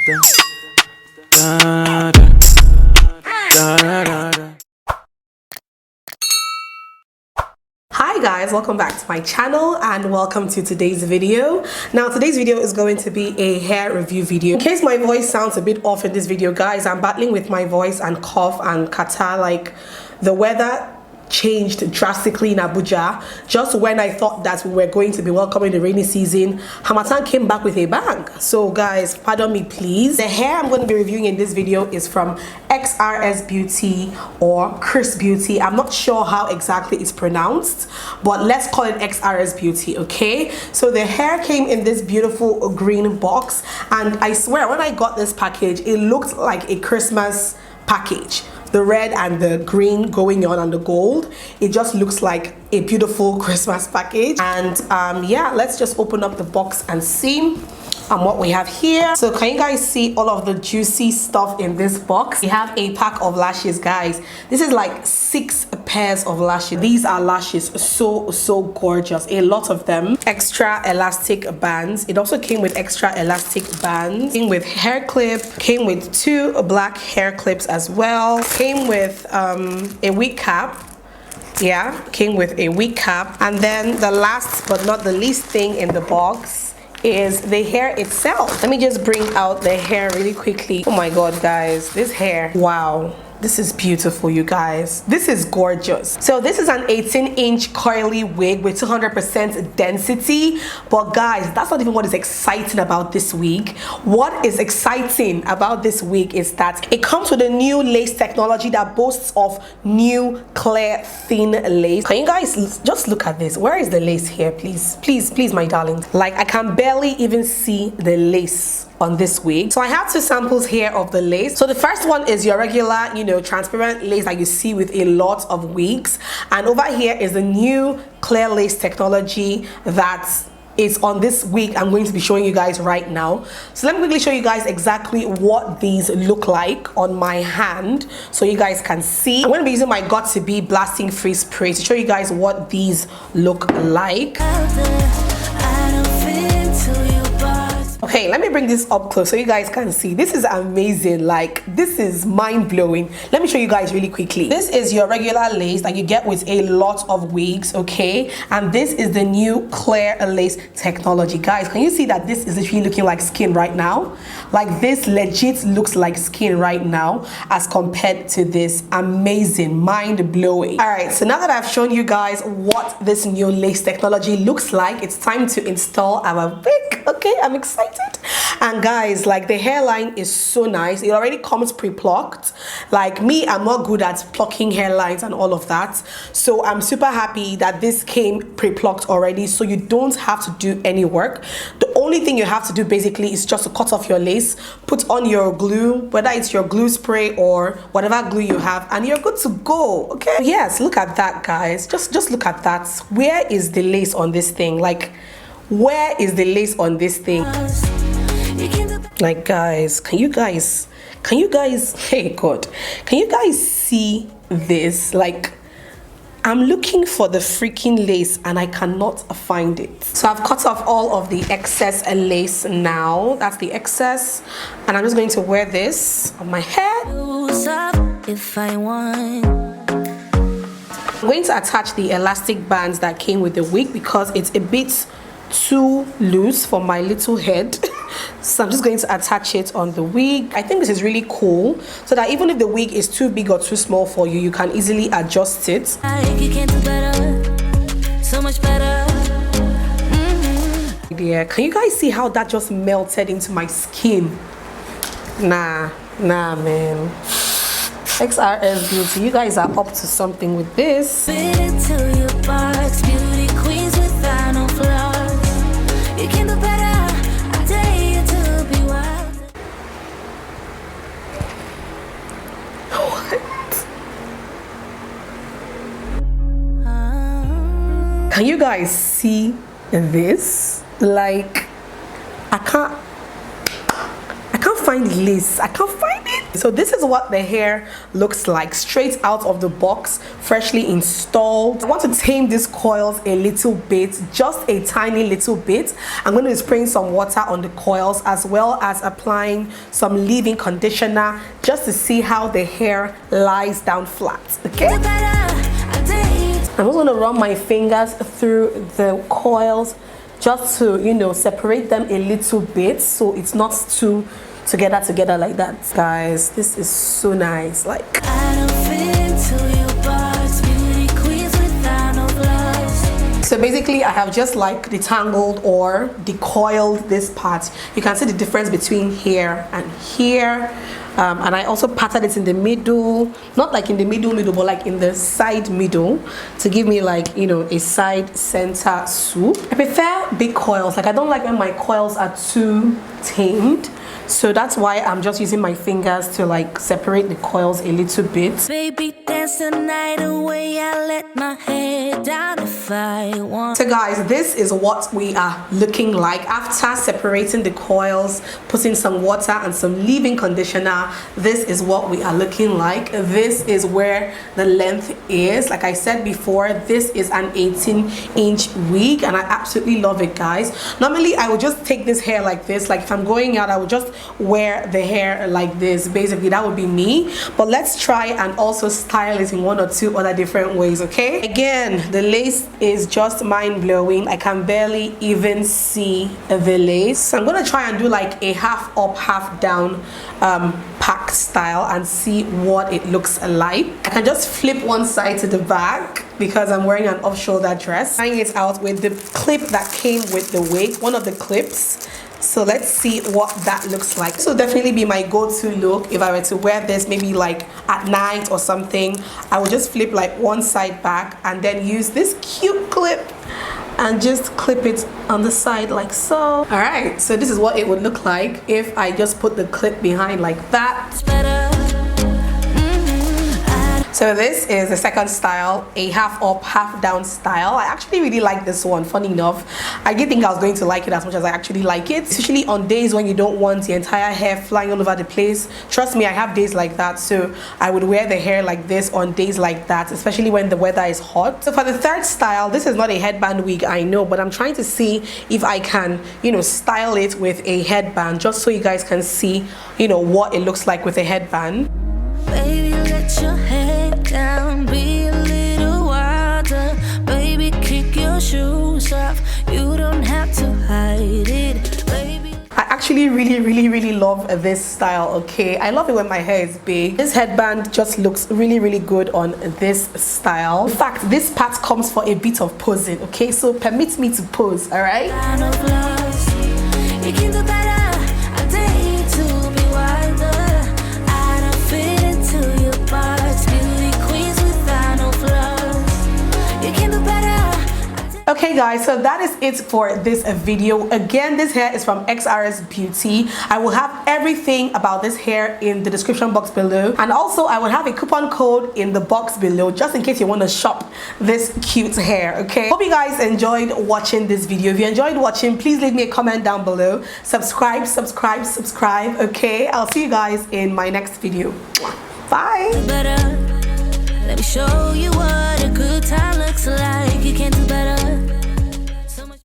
Da, da, da, da, da. Hi guys, welcome back to my channel and welcome to today's video. Now today's video is going to be a hair review video. In case my voice sounds a bit off in this video, guys, I'm battling with my voice and cough and catarrh. Like, the weather changed drastically in Abuja. Just when I thought that we were going to be welcoming the rainy season, Harmattan came back with a bang. So guys, pardon me please. The hair I'm going to be reviewing in this video is from Xrsbeauty or Xrsbeauty. I'm not sure how exactly it's pronounced, but let's call it Xrsbeauty, okay? So the hair came in this beautiful green box, and I swear when I got this package, it looked like a Christmas package. The red and the green going on and the gold, it just looks like a beautiful Christmas package. And yeah, let's just open up the box and see what we have here. So can you guys see all of the juicy stuff in this box? We have a pack of lashes, guys. This is like 6 pairs of lashes. These are lashes, so gorgeous, a lot of them. Extra elastic bands. It also came with extra elastic bands. Came with hair clip, came with 2 black hair clips as well, came with a wig cap. Yeah, came with a wig cap. And then the last but not the least thing in the box is the hair itself. Let me just bring out the hair really quickly. Oh my god, guys, this hair, wow, this is beautiful, you guys. This is gorgeous. So this is an 18-inch curly wig with 200% density. But guys, that's not even what is exciting about this wig. What is exciting about this wig is that it comes with a new lace technology that boasts of new clear thin lace. Can you guys just look at this? Where is the lace here? Please, my darling. Like, I can barely even see the lace on this wig. So I have 2 samples here of the lace. So the first one is your regular, you know, transparent lace that you see with a lot of wigs, and over here is the new clear lace technology that is on this wig I'm going to be showing you guys right now. So let me quickly show you guys exactly what these look like on my hand so you guys can see. I'm going to be using my Got2b blasting free spray to show you guys what these look like. Okay, let me bring this up close so you guys can see. This is amazing. Like, this is mind-blowing. Let me show you guys really quickly. This is your regular lace that you get with a lot of wigs, okay? And this is the new clear lace technology. Guys, can you see that this is literally looking like skin right now? Like, this legit looks like skin right now as compared to this. Amazing, mind-blowing. All right, so now that I've shown you guys what this new lace technology looks like, it's time to install our wig. Okay, I'm excited. And guys, like, the hairline is so nice. It already comes pre-plucked. Like me, I'm not good at plucking hairlines and all of that, so I'm super happy that this came pre-plucked already, so you don't have to do any work. The only thing you have to do basically is just to cut off your lace, put on your glue, whether it's your glue spray or whatever glue you have, and you're good to go. Okay, yes, look at that, guys. Just look at that. Where is the lace on this thing? Like, where is the lace on this thing? Like, guys, can you guys, hey god, can you guys see this? Like, I'm looking for the freaking lace and I cannot find it. So I've cut off all of the excess lace now. That's the excess, and I'm just going to wear this on my head. If I want, I'm going to attach the elastic bands that came with the wig because it's a bit too loose for my little head. So I'm just going to attach it on the wig. I think this is really cool, so that even if the wig is too big or too small for you, you can easily adjust it. You can do better, so much better. Yeah, can you guys see how that just melted into my skin? Nah man. Xrsbeauty, you guys are up to something with this. Can you guys see this? Like, I can't find lace. I can't find it. So this is what the hair looks like straight out of the box, freshly installed. I want to tame these coils a little bit, just a tiny little bit. I'm going to be spraying some water on the coils as well as applying some leave-in conditioner just to see how the hair lies down flat. Okay, I'm also going to run my fingers through the coils just to, you know, separate them a little bit so it's not too together like that. Guys, this is so nice. Like, I don't fit into your box, beauty queens without no gloves. So basically I have just like detangled or decoiled this part. You can see the difference between here and here. And I also patted it in the middle, not like in the middle, but like in the side middle to give me like, you know, a side center swoop. I prefer big coils. Like, I don't like when my coils are too tamed. So that's why I'm just using my fingers to like separate the coils a little bit. Baby, dance the night away. I let my head down if I want. So guys, this is what we are looking like after separating the coils, putting some water and some leave-in conditioner. This is what we are looking like. This is where the length is. Like I said before, this is an 18-inch wig and I absolutely love it, guys. Normally I would just take this hair like this. Like if I'm going out, I would just wear the hair like this. Basically that would be me, but let's try and also style it in one or two other different ways. Okay, again, the lace is just mind-blowing. I can barely even see the lace, so I'm gonna try and do like a half up half down pack style and see what it looks like. I can just flip one side to the back because I'm wearing an off-shoulder dress, tying it out with the clip that came with the wig, one of the clips. So let's see what that looks like. This will definitely be my go-to look if I were to wear this maybe like at night or something. I would just flip like one side back and then use this cute clip and just clip it on the side like so. All right, so this is what it would look like if I just put the clip behind like that. So this is the second style, a half up, half down style. I actually really like this one, funny enough. I didn't think I was going to like it as much as I actually like it. Especially on days when you don't want the entire hair flying all over the place. Trust me, I have days like that. So I would wear the hair like this on days like that, especially when the weather is hot. So for the third style, this is not a headband wig, I know, but I'm trying to see if I can, you know, style it with a headband just so you guys can see, you know, what it looks like with a headband. Baby, let your head down, be a little wilder. Baby, kick your shoes off. You don't have to hide it, baby. I actually really love this style. Okay, I love it when my hair is big. This headband just looks really good on this style. In fact, this part comes for a bit of posing. Okay, so permit me to pose. All right. You can do better. Okay guys, so that is it for this video. Again, this hair is from Xrsbeauty. I will have everything about this hair in the description box below, and also I will have a coupon code in the box below just in case you want to shop this cute hair. Okay, hope you guys enjoyed watching this video. If you enjoyed watching, please leave me a comment down below. Subscribe. Okay, I'll see you guys in my next video. Bye. Let me show you what a good time looks like. You can do better.